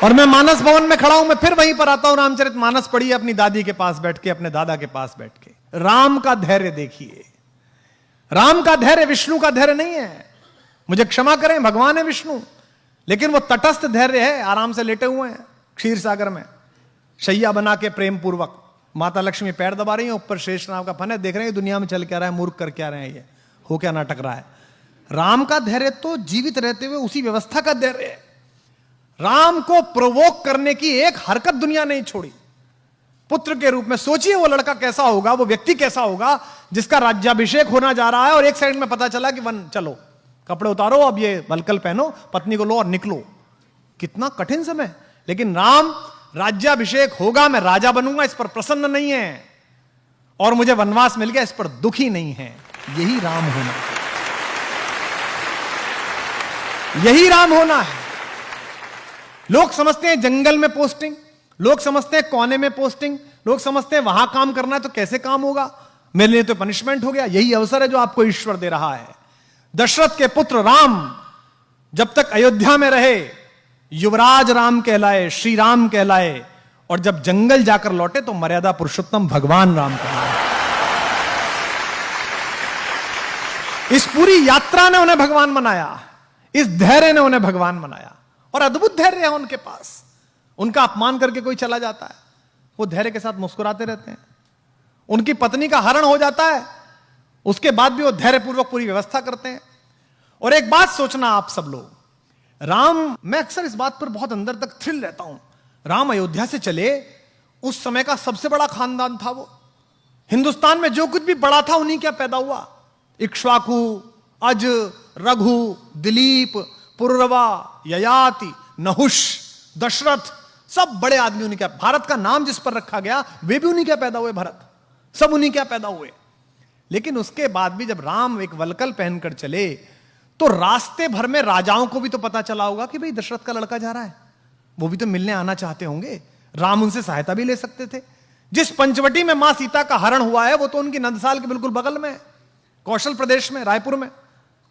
और मैं मानस भवन में खड़ा हूं, मैं फिर वहीं पर आता हूं, रामचरितमानस पढ़िए अपनी दादी के पास बैठ के, अपने दादा के पास बैठ के। राम का धैर्य देखिए, राम का धैर्य विष्णु का धैर्य नहीं है। मुझे क्षमा करें, भगवान है विष्णु, लेकिन वो तटस्थ धैर्य है। आराम से लेटे हुए हैं क्षीर सागर में, शैया बना के प्रेम पूर्वक, माता लक्ष्मी पैर दबा रही है, ऊपर शेष नाग का फन है, देख रहे हैं दुनिया में चल क्या रहा है, मूर्ख कर क्या रहे हैं, ये हो क्या नाटक रहा है। राम का धैर्य तो जीवित रहते हुए उसी व्यवस्था का धैर्य है। राम को प्रोवोक करने की एक हरकत दुनिया नहीं छोड़ी। पुत्र के रूप में सोचिए वो लड़का कैसा होगा, वो व्यक्ति कैसा होगा जिसका राज्याभिषेक होना जा रहा है और एक सेकंड में पता चला कि वन चलो कपड़े उतारो, अब ये वलकल पहनो, पत्नी को लो और निकलो। कितना कठिन समय। लेकिन राम राज्याभिषेक होगा, मैं राजा बनूंगा, इस पर प्रसन्न नहीं है, और मुझे वनवास मिल गया, इस पर दुखी नहीं है। यही राम होना है, यही राम होना है। लोग समझते हैं जंगल में पोस्टिंग, लोग समझते हैं कोने में पोस्टिंग, लोग समझते हैं वहां काम करना है तो कैसे काम होगा, मेरे लिए तो पनिशमेंट हो गया। यही अवसर है जो आपको ईश्वर दे रहा है। दशरथ के पुत्र राम जब तक अयोध्या में रहे युवराज राम कहलाए, श्री राम कहलाए, और जब जंगल जाकर लौटे तो मर्यादा पुरुषोत्तम भगवान राम कहलाए। इस पूरी यात्रा ने उन्हें भगवान बनाया, इस धैर्य ने उन्हें भगवान बनाया, और अद्भुत धैर्य है उनके पास। उनका अपमान करके कोई चला जाता है, वो धैर्य के साथ मुस्कुराते रहते हैं। उनकी पत्नी का हरण हो जाता है, उसके बाद भी वो धैर्यपूर्वक पूरी व्यवस्था करते हैं। और एक बात सोचना आप सब लोग, राम, मैं अक्सर इस बात पर बहुत अंदर तक थ्रिल रहता हूं। राम अयोध्या से चले, उस समय का सबसे बड़ा खानदान था वो। हिंदुस्तान में जो कुछ भी बड़ा था उन्हीं क्या पैदा हुआ। इक्ष्वाकु, अज, रघु, दिलीप, पुरवा, ययाति, नहुष, दशरथ, सब बड़े आदमी उन्हीं क्या। भारत का नाम जिस पर रखा गया वे भी उन्हीं क्या पैदा हुए, भरत, सब उन्हीं क्या पैदा हुए। लेकिन उसके बाद भी जब राम एक वलकल पहनकर चले तो रास्ते भर में राजाओं को भी तो पता चला होगा कि भाई दशरथ का लड़का जा रहा है, वो भी तो मिलने आना चाहते होंगे। राम उनसे सहायता भी ले सकते थे। जिस पंचवटी में मां सीता का हरण हुआ है वो तो उनकी नंदसाल के बिल्कुल बगल में, कौशल प्रदेश में, रायपुर में,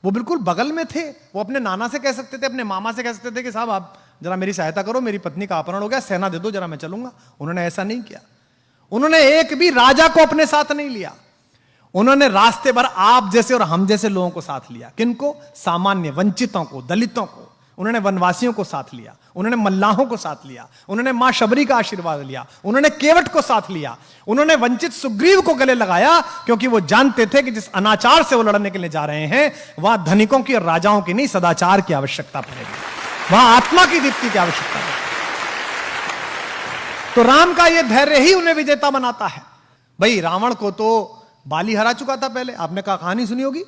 वो बिल्कुल बगल में थे। वो अपने नाना से कह सकते थे, अपने मामा से कह सकते थे कि साहब आप जरा मेरी सहायता करो, मेरी पत्नी का अपहरण हो गया, सेना दे दो जरा, मैं चलूंगा। उन्होंने ऐसा नहीं किया। उन्होंने एक भी राजा को अपने साथ नहीं लिया। उन्होंने रास्ते भर आप जैसे और हम जैसे लोगों को साथ लिया। किनको? सामान्य वंचितों को, दलितों को। उन्होंने वनवासियों को साथ लिया, उन्होंने मल्लाहों को साथ लिया, उन्होंने मां शबरी का आशीर्वाद लिया, उन्होंने केवट को साथ लिया, उन्होंने वंचित सुग्रीव को गले लगाया, क्योंकि वो जानते थे कि जिस अनाचार से वो लड़ने के लिए जा रहे हैं वहां धनिकों की और राजाओं की नहीं, सदाचार की आवश्यकता पड़ेगी, वहां आत्मा की दीप्ति की आवश्यकता पड़ेगी। तो राम का यह धैर्य ही उन्हें विजेता बनाता है। भाई रावण को तो बाली हरा चुका था पहले, आपने कहानी सुनी होगी।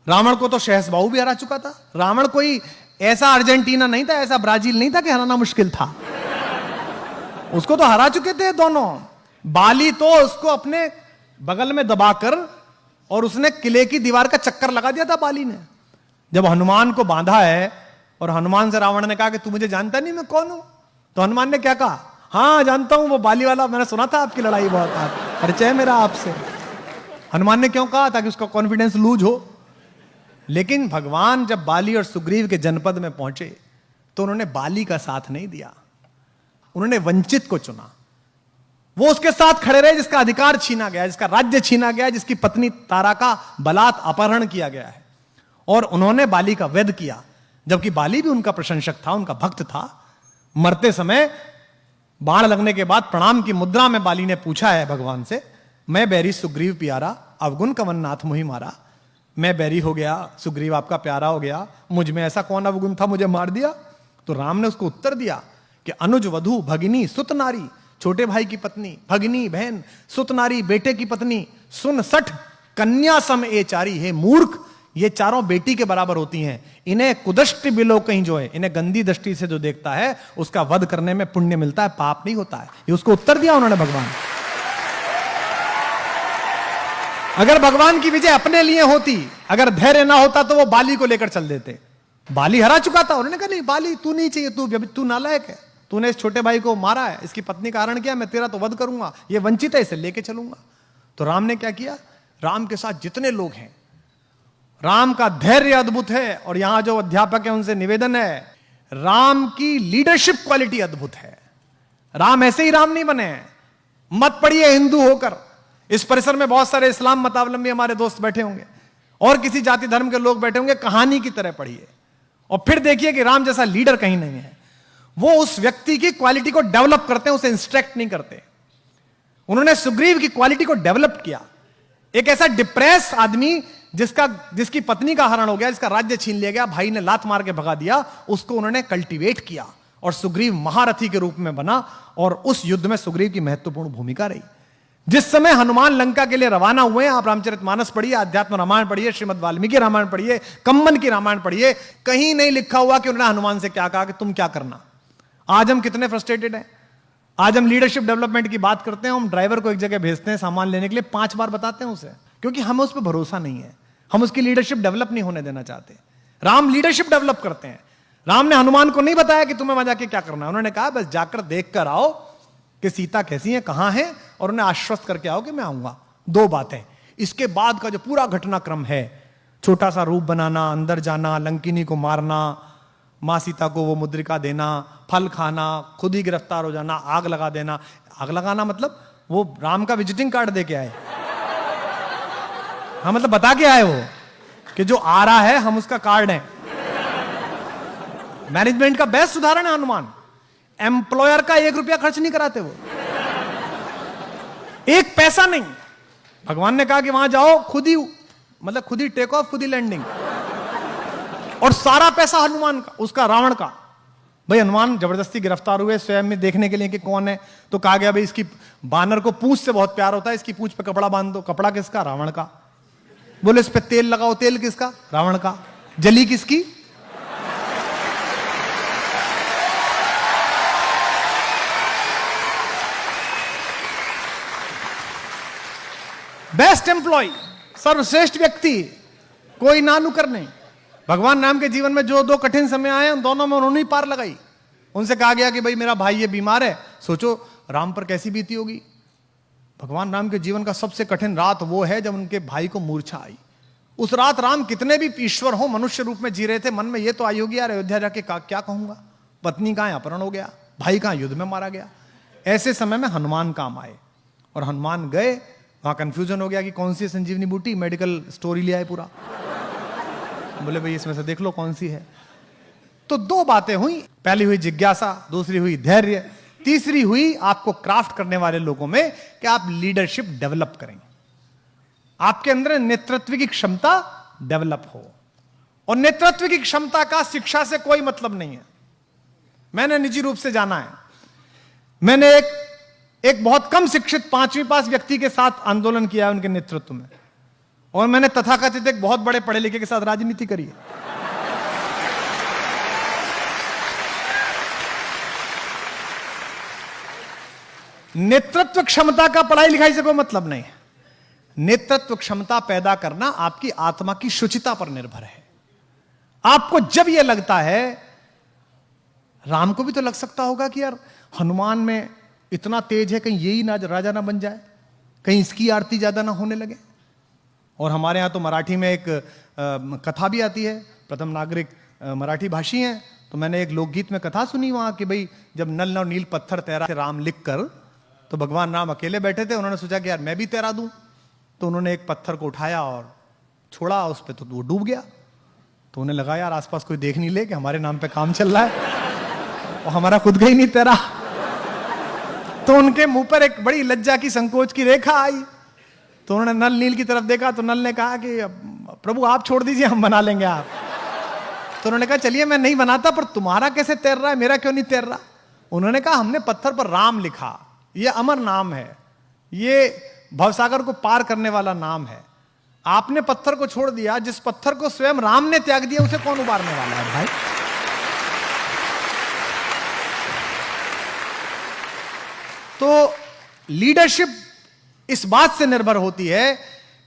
रावण को तो शहसबाहु भी हरा चुका था। रावण कोई ऐसा अर्जेंटीना नहीं था, ऐसा ब्राजील नहीं था कि हराना मुश्किल था। उसको तो हरा चुके थे दोनों। बाली तो उसको अपने बगल में दबाकर, और उसने किले की दीवार का चक्कर लगा दिया था बाली ने। जब हनुमान को बांधा है और हनुमान से रावण ने कहा कि तू मुझे जानता नहीं मैं कौन हूं, तो हनुमान ने क्या कहा? हाँ जानता हूं, वो बाली वाला, मैंने सुना था आपकी लड़ाई बहुत था, परिचय है मेरा आपसे। हनुमान ने क्यों कहा? ताकि उसका कॉन्फिडेंस लूज हो। लेकिन भगवान जब बाली और सुग्रीव के जनपद में पहुंचे तो उन्होंने बाली का साथ नहीं दिया, उन्होंने वंचित को चुना। वो उसके साथ खड़े रहे जिसका अधिकार छीना गया, जिसका राज्य छीना गया, जिसकी पत्नी तारा का बलात् अपहरण किया गया है, और उन्होंने बाली का वध किया। जबकि बाली भी उनका प्रशंसक था, उनका भक्त था। मरते समय बाण लगने के बाद प्रणाम की मुद्रा में बाली ने पूछा है भगवान से, मैं बैरी सुग्रीव प्यारा, अवगुण कवन नाथ मुहि मारा। मैं बैरी हो गया, सुग्रीव आपका प्यारा हो गया, मुझ में ऐसा कौन अवगुण था मुझे मार दिया? तो राम ने उसको उत्तर दिया कि अनुज वधु भगिनी सुत नारी, छोटे भाई की पत्नी, भगिनी बहन, सुत नारी बेटे की पत्नी, सुन सठ कन्या सम ए चारी। हे मूर्ख, ये चारों बेटी के बराबर होती हैं। इन्हें कुदृष्टि बिलो कहीं जो है, इन्हें गंदी दृष्टि से जो देखता है उसका वध करने में पुण्य मिलता है, पाप नहीं होता है। ये उसको उत्तर दिया उन्होंने भगवान। अगर भगवान की विजय अपने लिए होती, अगर धैर्य ना होता तो वो बाली को लेकर चल देते। बाली हरा चुका था, उन्होंने कहा नहीं बाली तू नहीं चाहिए, तू नालायक है, तूने इस छोटे भाई को मारा है, इसकी पत्नी का हरण किया, मैं तेरा तो वध करूंगा, ये वंचित है, इसे लेके चलूंगा। तो राम ने क्या किया? राम के साथ जितने लोग हैं, राम का धैर्य अद्भुत है। और यहां जो अध्यापक है उनसे निवेदन है, राम की लीडरशिप क्वालिटी अद्भुत है। राम ऐसे ही राम नहीं बने हैं। मत पढ़िए हिंदू होकर। इस परिसर में बहुत सारे इस्लाम मतावलंबी हमारे दोस्त बैठे होंगे और किसी जाति धर्म के लोग बैठे होंगे। कहानी की तरह पढ़िए और फिर देखिए कि राम जैसा लीडर कहीं नहीं है। वो उस व्यक्ति की क्वालिटी को डेवलप करते हैं, उसे इंस्ट्रक्ट नहीं करते। उन्होंने सुग्रीव की क्वालिटी को डेवलप किया। एक ऐसा डिप्रेस आदमी जिसकी पत्नी का हरण हो गया, जिसका राज्य छीन लिया गया, भाई ने लात मार के भगा दिया, उसको उन्होंने कल्टीवेट किया और सुग्रीव महारथी के रूप में बना। और उस युद्ध में सुग्रीव की महत्वपूर्ण भूमिका रही। जिस समय हनुमान लंका के लिए रवाना हुए, आप रामचरितमानस पढ़िए, अध्यात्म रामायण पढ़िए, श्रीमद् वाल्मीकि रामायण पढ़िए, कंबन की रामायण पढ़िए, कहीं नहीं लिखा हुआ कि उन्होंने हनुमान से क्या कहा कि तुम क्या करना। आज हम कितने फ्रस्ट्रेटेड हैं। आज हम लीडरशिप डेवलपमेंट की बात करते हैं, हम ड्राइवर को एक जगह भेजते हैं सामान लेने के लिए, 5 बार बताते हैं उसे, क्योंकि हमें उस पर भरोसा नहीं है। हम उसकी लीडरशिप डेवलप नहीं होने देना चाहते। राम लीडरशिप डेवलप करते हैं। राम ने हनुमान को नहीं बताया कि तुम्हें वहां जाके क्या करना है। उन्होंने कहा बस जाकर देख कर आओ कि सीता कैसी है, कहां है, और उन्हें आश्वस्त करके आओ कि मैं आऊंगा। 2 बातें। इसके बाद का जो पूरा घटनाक्रम है, छोटा सा रूप बनाना, अंदर जाना, लंकिनी को मारना, मां सीता को वो मुद्रिका देना, फल खाना, खुद ही गिरफ्तार हो जाना, आग लगा देना। आग लगाना मतलब वो राम का विजिटिंग कार्ड दे के आए। हाँ, मतलब बता के आए वो कि जो आ रहा है हम उसका कार्ड है। मैनेजमेंट का बेस्ट उदाहरण है हनुमान। एम्प्लॉयर का 1 रुपया खर्च नहीं कराते वो, 1 पैसा नहीं। भगवान ने कहा कि वहां जाओ, खुद ही टेक ऑफ, खुद ही लैंडिंग, और सारा पैसा हनुमान का, उसका रावण का। भाई हनुमान जबरदस्ती गिरफ्तार हुए स्वयं में देखने के लिए कि कौन है, तो कहा गया भाई इसकी बानर को पूंछ से बहुत प्यार होता है, इसकी पूंछ पे कपड़ा बांध दो। कपड़ा किसका? रावण का। बोले इस पे तेल लगाओ, तेल किसका? रावण का। जली किसकी? बेस्ट एम्प्लॉय, सर्वश्रेष्ठ व्यक्ति, कोई नानुकर नहीं। भगवान राम के जीवन में जो 2 कठिन समय आए, उन दोनों में उन्होंने ही पार लगाई। उनसे कहा गया कि भाई मेरा भाई ये बीमार है। सोचो राम पर कैसी बीती होगी। भगवान राम के जीवन का सबसे कठिन रात वो है जब उनके भाई को मूर्छा आई। उस रात राम कितने भी ईश्वर हो, मनुष्य रूप में जी रहे थे। मन में ये तो आई होगी यार अयोध्या जाके क्या कहूंगा, पत्नी कहां अपहरण हो गया, भाई कहां युद्ध में मारा गया। ऐसे समय में हनुमान काम आए और हनुमान गए। वहां कंफ्यूजन हो गया कि कौन सी संजीवनी बूटी, मेडिकल स्टोरी ले आए पूरा। बोले भाई इसमें से देख लो कौन सी है। तो 2 बातें हुई। पहली हुई जिज्ञासा, दूसरी हुई धैर्य, तीसरी हुई आपको क्राफ्ट करने वाले लोगों में कि आप लीडरशिप डेवलप करें, आपके अंदर नेतृत्व की क्षमता डेवलप हो। और नेतृत्व की क्षमता का शिक्षा से कोई मतलब नहीं है। मैंने निजी रूप से जाना है। मैंने एक बहुत कम शिक्षित 5वीं पास व्यक्ति के साथ आंदोलन किया है उनके नेतृत्व में, और मैंने तथाकथित एक बहुत बड़े पढ़े लिखे के साथ राजनीति करी है। नेतृत्व क्षमता का पढ़ाई लिखाई से कोई मतलब नहीं है। नेतृत्व क्षमता पैदा करना आपकी आत्मा की शुचिता पर निर्भर है। आपको जब यह लगता है, राम को भी तो लग सकता होगा कि यार हनुमान में इतना तेज है, कहीं यही ना राजा ना बन जाए, कहीं इसकी आरती ज्यादा ना होने लगे। और हमारे यहाँ तो मराठी में एक कथा भी आती है, प्रथम नागरिक मराठी भाषी हैं, तो मैंने एक लोकगीत में कथा सुनी वहाँ कि भाई जब नल और नील पत्थर तैरा से राम लिख कर, तो भगवान राम अकेले बैठे थे। उन्होंने सोचा कि यार मैं भी तैरा दूं, तो उन्होंने एक पत्थर को उठाया और छोड़ा उस पर, तो वो डूब गया। तो उन्हें लगा यार आसपास कोई देख नहीं ले कि हमारे नाम पे काम चल रहा है और हमारा खुद का ही नहीं तैरा। तो उनके मुंह पर एक बड़ी लज्जा की, संकोच की रेखा आई। तो उन्होंने नल नील की तरफ देखा, तो नल ने कहा कि प्रभु आप छोड़ दीजिए, हम बना लेंगे आप। तो उन्होंने कहा चलिए मैं नहीं बनाता, पर तुम्हारा कैसे तैर रहा है, मेरा क्यों नहीं तैर रहा। उन्होंने कहा हमने पत्थर पर राम लिखा, ये अमर नाम है, ये भवसागर को पार करने वाला नाम है। आपने पत्थर को छोड़ दिया, जिस पत्थर को स्वयं राम ने त्याग दिया उसे कौन उबारने वाला है भाई। तो लीडरशिप इस बात से निर्भर होती है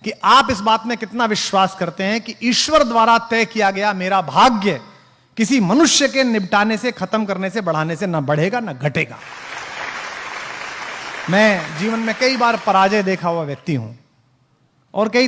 कि आप इस बात में कितना विश्वास करते हैं कि ईश्वर द्वारा तय किया गया मेरा भाग्य किसी मनुष्य के निपटाने से, खत्म करने से, बढ़ाने से ना बढ़ेगा ना घटेगा। मैं जीवन में कई बार पराजय देखा हुआ व्यक्ति हूं और कई